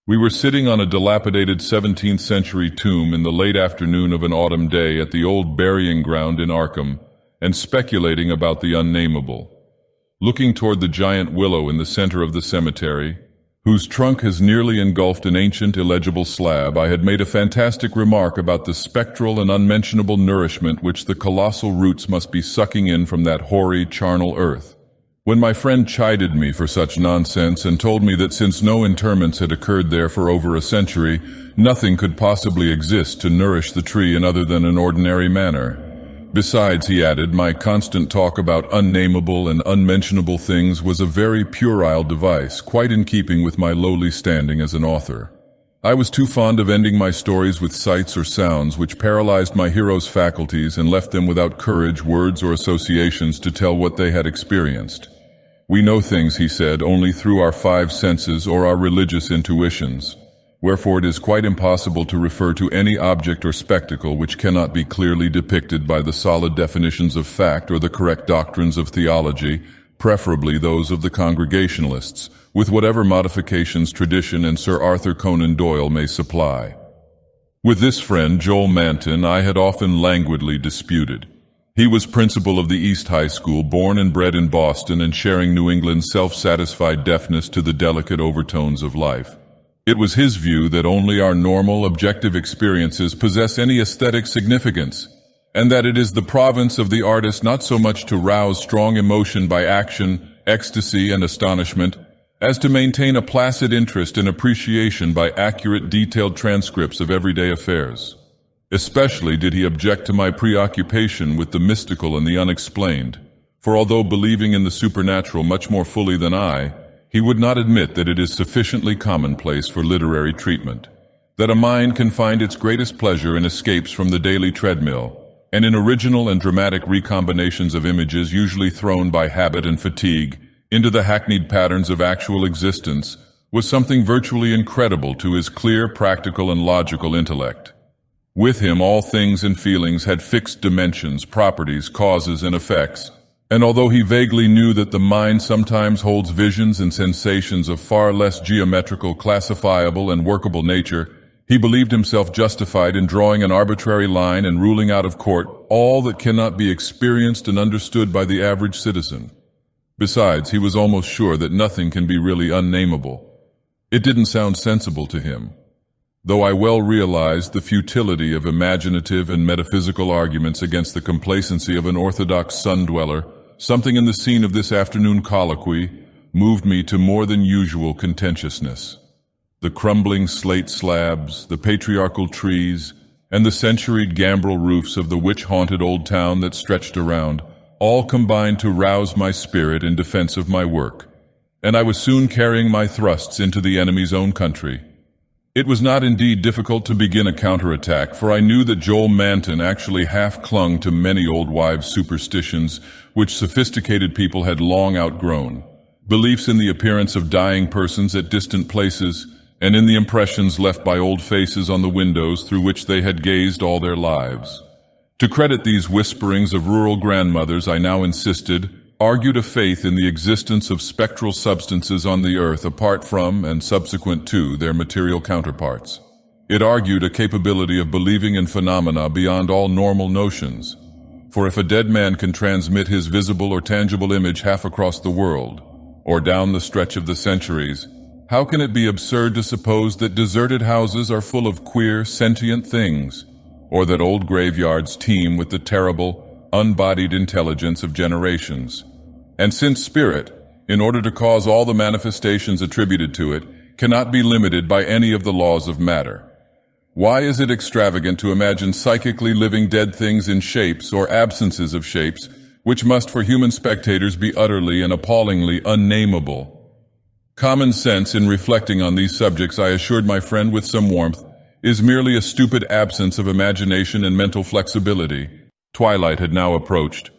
We were sitting on a dilapidated 17th century tomb in the late afternoon of an autumn day at the old burying ground in Arkham, and speculating about the Unnamable. Looking toward the giant willow in the center of the cemetery, whose trunk has nearly engulfed an ancient illegible slab, I had made a fantastic remark about the spectral and unmentionable nourishment which the colossal roots must be sucking in from that hoary, charnel earth. When my friend chided me for such nonsense and told me that since no interments had occurred there for over a century, nothing could possibly exist to nourish the tree in other than an ordinary manner. Besides, he added, my constant talk about unnamable and unmentionable things was a very puerile device, quite in keeping with my lowly standing as an author. I was too fond of ending my stories with sights or sounds which paralyzed my heroes' faculties and left them without courage, words, or associations to tell what they had experienced. We know things, he said, only through our five senses or our religious intuitions. Wherefore it is quite impossible to refer to any object or spectacle which cannot be clearly depicted by the solid definitions of fact or the correct doctrines of theology, preferably those of the Congregationalists, with whatever modifications tradition and Sir Arthur Conan Doyle may supply. With this friend, Joel Manton, I had often languidly disputed. He was principal of the East High School, born and bred in Boston and sharing New England's self-satisfied deafness to the delicate overtones of life. It was his view that only our normal, objective experiences possess any aesthetic significance, and that it is the province of the artist not so much to rouse strong emotion by action, ecstasy, and astonishment, as to maintain a placid interest and appreciation by accurate, detailed transcripts of everyday affairs. Especially did he object to my preoccupation with the mystical and the unexplained, for although believing in the supernatural much more fully than I, he would not admit that it is sufficiently commonplace for literary treatment, that a mind can find its greatest pleasure in escapes from the daily treadmill, and in original and dramatic recombinations of images usually thrown by habit and fatigue into the hackneyed patterns of actual existence, was something virtually incredible to his clear, practical, and logical intellect. With him, all things and feelings had fixed dimensions, properties, causes, and effects, and although he vaguely knew that the mind sometimes holds visions and sensations of far less geometrical, classifiable, and workable nature, he believed himself justified in drawing an arbitrary line and ruling out of court all that cannot be experienced and understood by the average citizen. Besides, he was almost sure that nothing can be really unnamable. It didn't sound sensible to him. Though I well realized the futility of imaginative and metaphysical arguments against the complacency of an orthodox sun-dweller, something in the scene of this afternoon colloquy moved me to more than usual contentiousness. The crumbling slate slabs, the patriarchal trees, and the centuried gambrel roofs of the witch-haunted old town that stretched around, all combined to rouse my spirit in defense of my work, and I was soon carrying my thrusts into the enemy's own country. It was not indeed difficult to begin a counterattack, for I knew that Joel Manton actually half clung to many old wives' superstitions which sophisticated people had long outgrown, beliefs in the appearance of dying persons at distant places, and in the impressions left by old faces on the windows through which they had gazed all their lives. To credit these whisperings of rural grandmothers, I now insisted, argued a faith in the existence of spectral substances on the earth apart from and subsequent to their material counterparts. It argued a capability of believing in phenomena beyond all normal notions. For if a dead man can transmit his visible or tangible image half across the world, or down the stretch of the centuries, how can it be absurd to suppose that deserted houses are full of queer, sentient things, or that old graveyards teem with the terrible, unbodied intelligence of generations? And since spirit, in order to cause all the manifestations attributed to it, cannot be limited by any of the laws of matter, why is it extravagant to imagine psychically living dead things in shapes or absences of shapes, which must for human spectators be utterly and appallingly unnamable? Common sense, in reflecting on these subjects, I assured my friend with some warmth, is merely a stupid absence of imagination and mental flexibility. Twilight had now approached,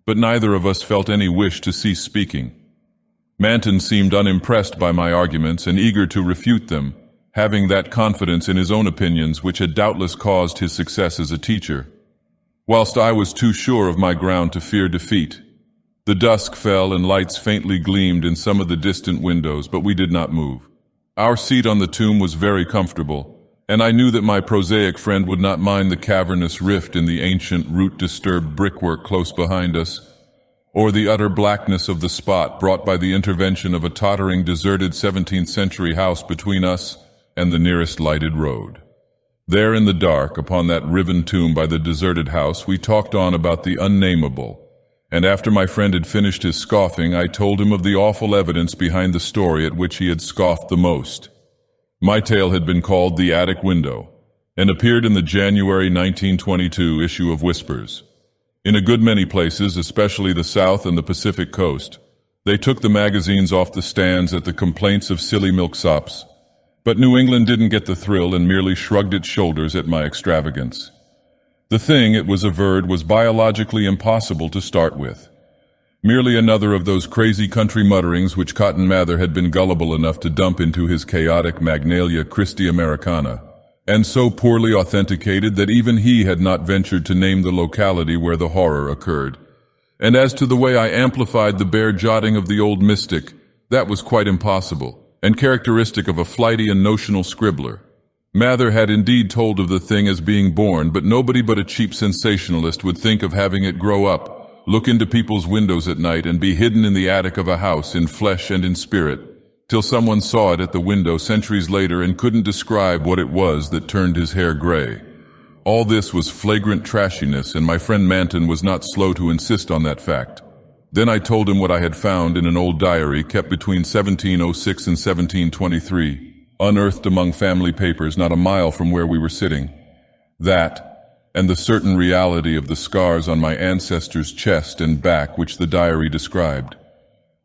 but neither of us felt any wish to cease speaking. Manton seemed unimpressed by my arguments and eager to refute them, having that confidence in his own opinions which had doubtless caused his success as a teacher, whilst I was too sure of my ground to fear defeat. The dusk fell and lights faintly gleamed in some of the distant windows, but we did not move. Our seat on the tomb was very comfortable, and I knew that my prosaic friend would not mind the cavernous rift in the ancient, root-disturbed brickwork close behind us, or the utter blackness of the spot brought by the intervention of a tottering, deserted 17th-century house between us and the nearest lighted road. There in the dark, upon that riven tomb by the deserted house, we talked on about the Unnamable, and after my friend had finished his scoffing, I told him of the awful evidence behind the story at which he had scoffed the most. My tale had been called The Attic Window, and appeared in the January 1922 issue of Whispers. In a good many places, especially the South and the Pacific Coast, they took the magazines off the stands at the complaints of silly milksops, but New England didn't get the thrill and merely shrugged its shoulders at my extravagance. The thing, it was averred, was biologically impossible to start with. Merely another of those crazy country mutterings which Cotton Mather had been gullible enough to dump into his chaotic Magnalia Christi Americana, and so poorly authenticated that even he had not ventured to name the locality where the horror occurred. And as to the way I amplified the bare jotting of the old mystic, that was quite impossible, and characteristic of a flighty and notional scribbler. Mather had indeed told of the thing as being born, but nobody but a cheap sensationalist would think of having it grow up, look into people's windows at night, and be hidden in the attic of a house in flesh and in spirit, till someone saw it at the window centuries later and couldn't describe what it was that turned his hair gray. All this was flagrant trashiness, and my friend Manton was not slow to insist on that fact. Then I told him what I had found in an old diary kept between 1706 and 1723, unearthed among family papers not a mile from where we were sitting. That, and the certain reality of the scars on my ancestors' chest and back which the diary described.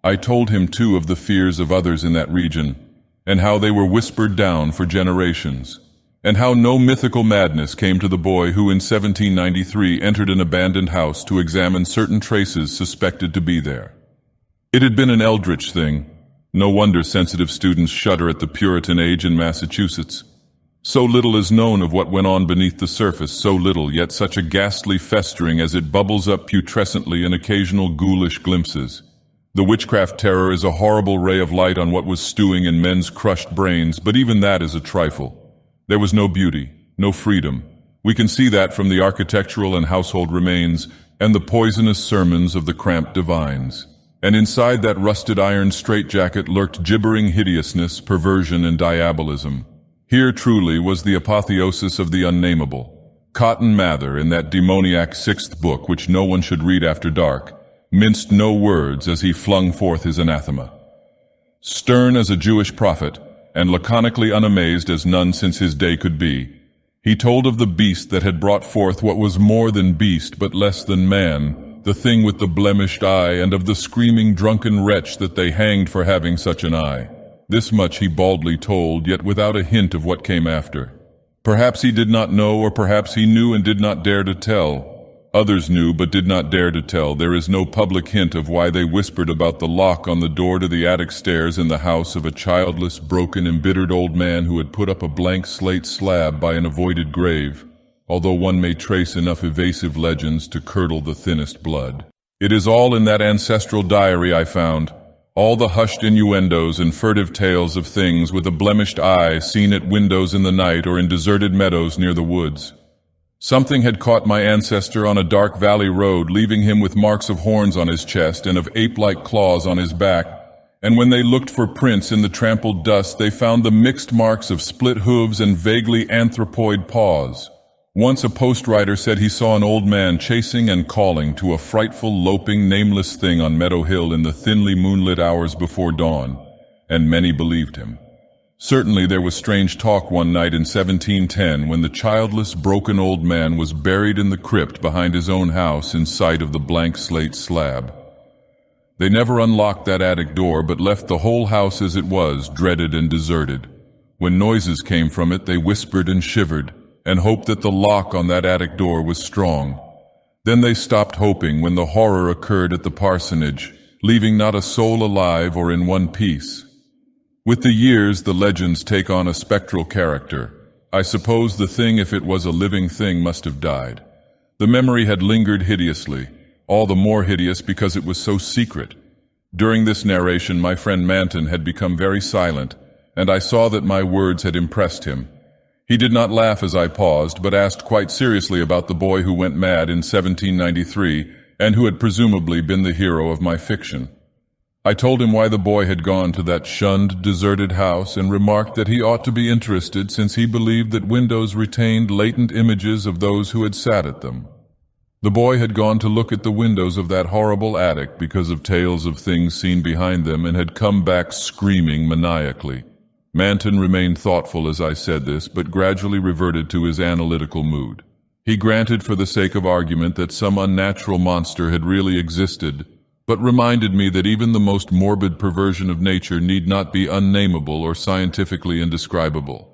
I told him, too, of the fears of others in that region, and how they were whispered down for generations, and how no mythical madness came to the boy who in 1793 entered an abandoned house to examine certain traces suspected to be there. It had been an eldritch thing. No wonder sensitive students shudder at the Puritan age in Massachusetts. So little is known of what went on beneath the surface, so little, yet such a ghastly festering as it bubbles up putrescently in occasional ghoulish glimpses. The witchcraft terror is a horrible ray of light on what was stewing in men's crushed brains, but even that is a trifle. There was no beauty, no freedom. We can see that from the architectural and household remains and the poisonous sermons of the cramped divines. And inside that rusted iron straitjacket lurked gibbering hideousness, perversion, and diabolism. Here truly was the apotheosis of the Unnamable. Cotton Mather, in that demoniac sixth book which no one should read after dark, minced no words as he flung forth his anathema. Stern as a Jewish prophet, and laconically unamazed as none since his day could be, he told of the beast that had brought forth what was more than beast but less than man, the thing with the blemished eye, and of the screaming drunken wretch that they hanged for having such an eye. This much he baldly told, yet without a hint of what came after. Perhaps he did not know, or perhaps he knew and did not dare to tell. Others knew but did not dare to tell. There is no public hint of why they whispered about the lock on the door to the attic stairs in the house of a childless, broken, embittered old man who had put up a blank slate slab by an avoided grave, although one may trace enough evasive legends to curdle the thinnest blood. It is all in that ancestral diary I found, all the hushed innuendos and furtive tales of things with a blemished eye seen at windows in the night or in deserted meadows near the woods. Something had caught my ancestor on a dark valley road, leaving him with marks of horns on his chest and of ape-like claws on his back, and when they looked for prints in the trampled dust, they found the mixed marks of split hooves and vaguely anthropoid paws. Once a postwriter said he saw an old man chasing and calling to a frightful, loping, nameless thing on Meadow Hill in the thinly moonlit hours before dawn, and many believed him. Certainly there was strange talk one night in 1710 when the childless, broken old man was buried in the crypt behind his own house in sight of the blank slate slab. They never unlocked that attic door but left the whole house as it was, dreaded and deserted. When noises came from it, they whispered and shivered, and hoped that the lock on that attic door was strong. Then they stopped hoping when the horror occurred at the parsonage, leaving not a soul alive or in one piece. With the years, the legends take on a spectral character. I suppose the thing, if it was a living thing, must have died. The memory had lingered hideously, all the more hideous because it was so secret. During this narration, my friend Manton had become very silent, and I saw that my words had impressed him. He did not laugh as I paused, but asked quite seriously about the boy who went mad in 1793 and who had presumably been the hero of my fiction. I told him why the boy had gone to that shunned, deserted house and remarked that he ought to be interested since he believed that windows retained latent images of those who had sat at them. The boy had gone to look at the windows of that horrible attic because of tales of things seen behind them and had come back screaming maniacally. Manton remained thoughtful as I said this, but gradually reverted to his analytical mood. He granted for the sake of argument that some unnatural monster had really existed, but reminded me that even the most morbid perversion of nature need not be unnamable or scientifically indescribable.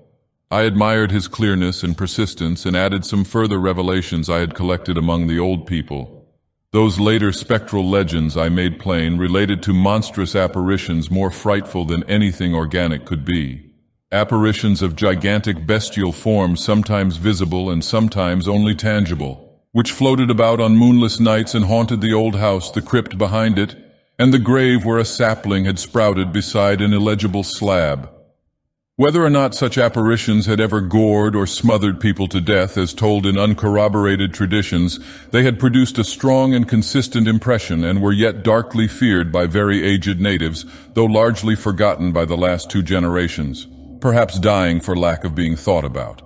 I admired his clearness and persistence and added some further revelations I had collected among the old people. Those later spectral legends I made plain related to monstrous apparitions more frightful than anything organic could be. Apparitions of gigantic bestial forms, sometimes visible and sometimes only tangible, which floated about on moonless nights and haunted the old house, the crypt behind it, and the grave where a sapling had sprouted beside an illegible slab. Whether or not such apparitions had ever gored or smothered people to death, as told in uncorroborated traditions, they had produced a strong and consistent impression and were yet darkly feared by very aged natives, though largely forgotten by the last 2 generations, perhaps dying for lack of being thought about.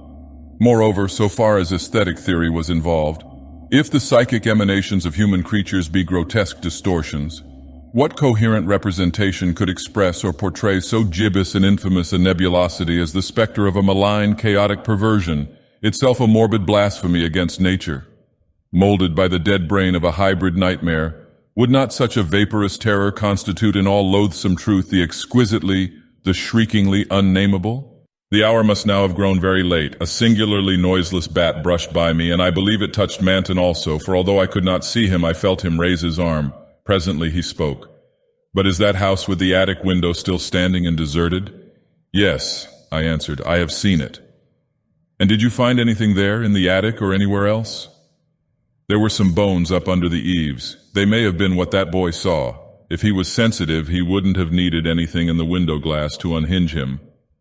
Moreover, so far as aesthetic theory was involved, if the psychic emanations of human creatures be grotesque distortions, what coherent representation could express or portray so gibbous and infamous a nebulosity as the specter of a malign, chaotic perversion, itself a morbid blasphemy against nature? Molded by the dead brain of a hybrid nightmare, would not such a vaporous terror constitute in all loathsome truth the shriekingly unnamable? The hour must now have grown very late. A singularly noiseless bat brushed by me, and I believe it touched Manton also, for although I could not see him, I felt him raise his arm. Presently he spoke. "But is that house with the attic window still standing and deserted?" "Yes," I answered, "I have seen it." "And did you find anything there, in the attic or anywhere else?" "There were some bones up under the eaves. They may have been what that boy saw. If he was sensitive, he wouldn't have needed anything in the window glass to unhinge him.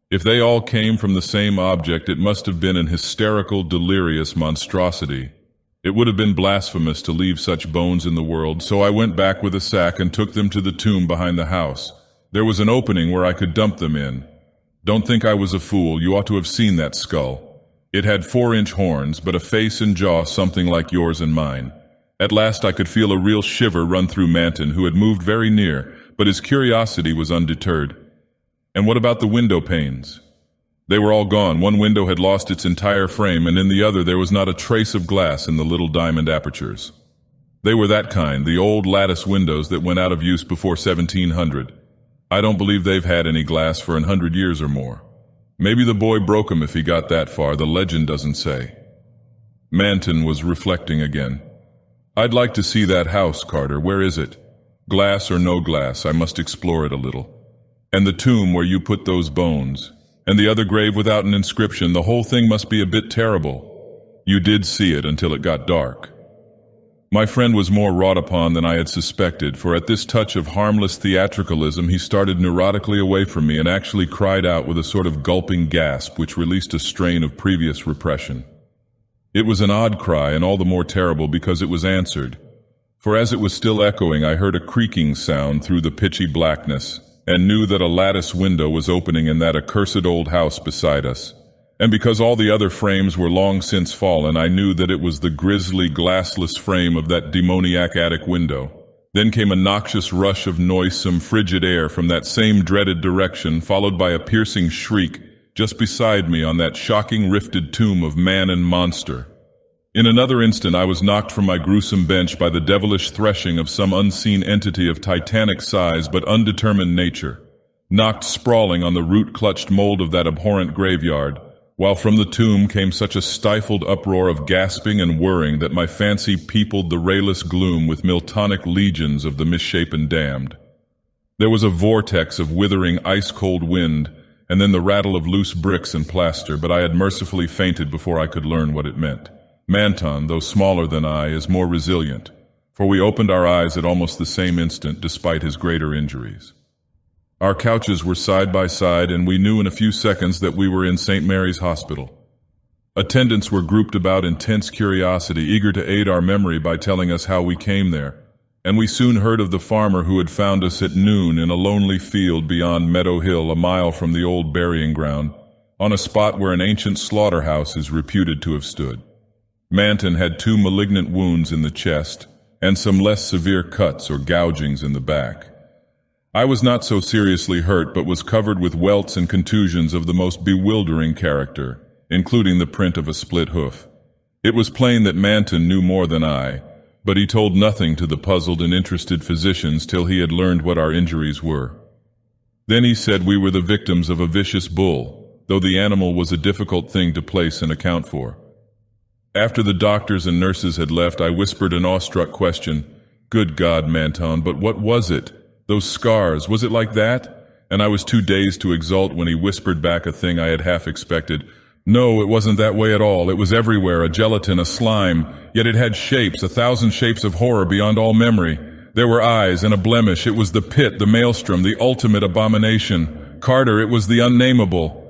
If they all came from the same object, it must have been an hysterical, delirious monstrosity. It would have been blasphemous to leave such bones in the world, so I went back with a sack and took them to the tomb behind the house. There was an opening where I could dump them in. Don't think I was a fool. You ought to have seen that skull. It had 4-inch horns, but a face and jaw something like yours and mine. At last I could feel a real shiver run through Manton, who had moved very near, but his curiosity was undeterred. "And what about the window panes?" "They were all gone. One window had lost its entire frame, and in the other there was not a trace of glass in the little diamond apertures. They were that kind, the old lattice windows that went out of use before 1700. I don't believe they've had any glass for 100 years or more. Maybe the boy broke 'em if he got that far. The legend doesn't say." Manton was reflecting again. "I'd like to see that house, Carter. Where is it? Glass or no glass, I must explore it a little. And the tomb where you put those bones. And the other grave without an inscription. The whole thing must be a bit terrible. You did see it until it got dark." My friend was more wrought upon than I had suspected, for at this touch of harmless theatricalism he started neurotically away from me and actually cried out with a sort of gulping gasp which released a strain of previous repression. It was an odd cry, and all the more terrible because it was answered. For as it was still echoing, I heard a creaking sound through the pitchy blackness, and knew that a lattice window was opening in that accursed old house beside us. And because all the other frames were long since fallen, I knew that it was the grisly, glassless frame of that demoniac attic window. Then came a noxious rush of noisome, frigid air from that same dreaded direction, followed by a piercing shriek just beside me on that shocking rifted tomb of man and monster. In another instant I was knocked from my gruesome bench by the devilish threshing of some unseen entity of titanic size but undetermined nature, knocked sprawling on the root-clutched mold of that abhorrent graveyard, while from the tomb came such a stifled uproar of gasping and whirring that my fancy peopled the rayless gloom with Miltonic legions of the misshapen damned. There was a vortex of withering ice-cold wind, and then the rattle of loose bricks and plaster, but I had mercifully fainted before I could learn what it meant. Manton, though smaller than I, is more resilient, for we opened our eyes at almost the same instant despite his greater injuries. Our couches were side by side, and we knew in a few seconds that we were in St. Mary's Hospital. Attendants were grouped about intense curiosity, eager to aid our memory by telling us how we came there, and we soon heard of the farmer who had found us at noon in a lonely field beyond Meadow Hill, a mile from the old burying ground, on a spot where an ancient slaughterhouse is reputed to have stood. Manton had 2 malignant wounds in the chest, and some less severe cuts or gougings in the back. I was not so seriously hurt, but was covered with welts and contusions of the most bewildering character, including the print of a split hoof. It was plain that Manton knew more than I, but he told nothing to the puzzled and interested physicians till he had learned what our injuries were. Then he said we were the victims of a vicious bull, though the animal was a difficult thing to place and account for. After the doctors and nurses had left, I whispered an awestruck question. "Good God, Manton, but what was it? Those scars, was it like that?" And I was too dazed to exult when he whispered back a thing I had half expected. "No, it wasn't that way at all. It was everywhere, a gelatin, a slime, yet it had shapes, 1,000 shapes of horror beyond all memory. There were eyes and a blemish. It was the pit, the maelstrom, the ultimate abomination. Carter, it was the Unnamable.